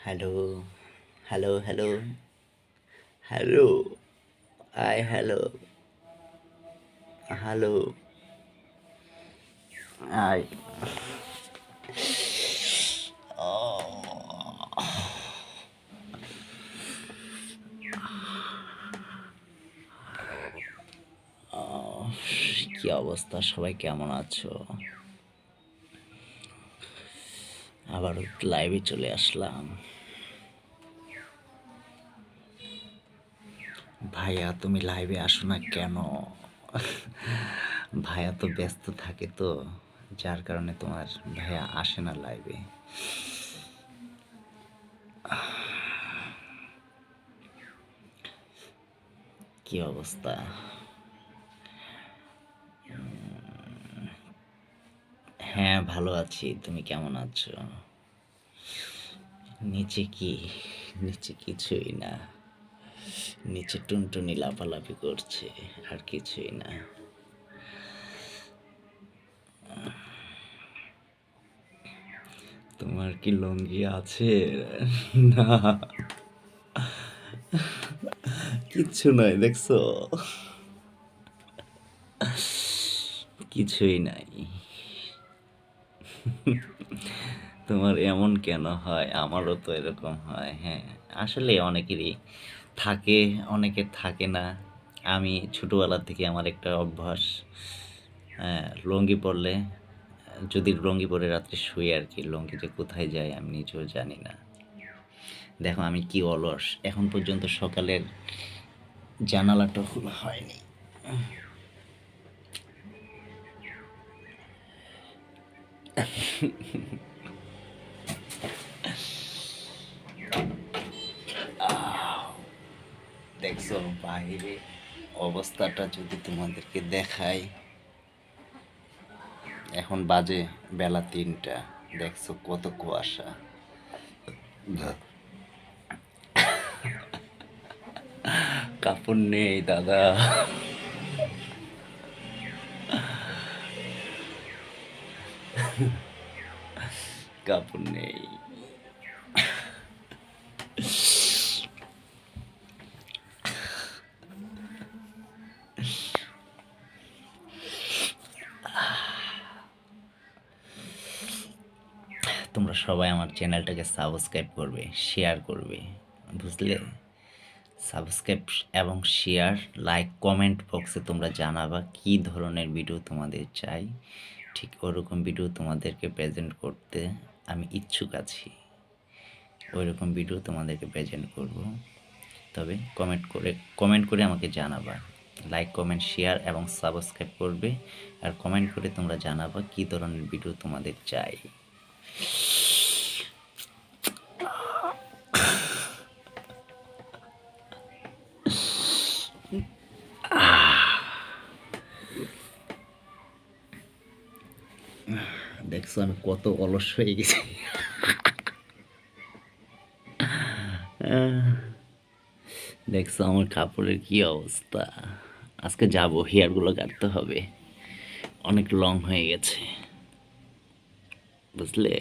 Hello, hello, hello, hello, hello, hello, আয়। কি অবস্থা? সবাই কেমন আছো? আবার লাইভে চলে আসলাম। ভাইয়া তুমি লাইভে আসো না কেন? ভাইয়া তো ব্যস্ত থাকে তো, যার কারণে তোমার ভাইয়া আসে না লাইভে। কি অবস্থা? হ্যাঁ, ভালো আছি। তুমি কেমন আছো? নিচে কি? নিচে কিছুই না। নিচে টুনটুনি লাফালাফি করছে, আর কিছুই না। তোমার কি লুঙ্গি আছে? না, কিচ্ছু নয়, দেখছো? কিছুই নাই। তোমার এমন কেন হয়? আমারও তো এরকম হয়। হ্যাঁ, আসলে অনেকেরই থাকে, অনেকের থাকে না। আমি ছোটবেলা থেকে আমার একটা অভ্যাস, হ্যাঁ, লুঙ্গি পরলে, যদি লুঙ্গি পরে রাত্রে শুই আর কি, লুঙ্গি যে কোথায় যায় আমি নিজেও জানি না। দেখো আমি কি অলস, এখন পর্যন্ত সকালের জানালাটা খোলা হয়নি। দেখছো বাইরে অবস্থাটা যদি তোমাদেরকে দেখাই, এখন বাজে বেলা 3টা, দেখছো কত কুয়াশা। কাপড় নেই দাদা, কাপড় নেই। তোমরা সবাই আমার চ্যানেলটাকে সাবস্ক্রাইব করবে, শেয়ার করবে, বুঝলে? সাবস্ক্রাইব এবং শেয়ার, লাইক, কমেন্ট বক্সে তোমরা জানাবা কি ধরনের ভিডিও তোমাদের চাই। ঠিক ওরকম ভিডিও তোমাদেরকে প্রেজেন্ট করতে আমি ইচ্ছুক আছি। ওইরকম ভিডিও তোমাদেরকে প্রেজেন্ট করব। তবে কমেন্ট করে আমাকে জানাবা। লাইক, কমেন্ট, শেয়ার এবং সাবস্ক্রাইব করবে। আর কমেন্ট করে তোমরা জানাবা কি ধরনের ভিডিও তোমাদের চাই। দেখছো আমি কত অলস হয়ে গেছি। দেখছো আমার কাপড়ের কি অবস্থা। আজকে যাব, হেয়ারগুলো কাটতে হবে, অনেক লং হয়ে গেছে, বুঝলে?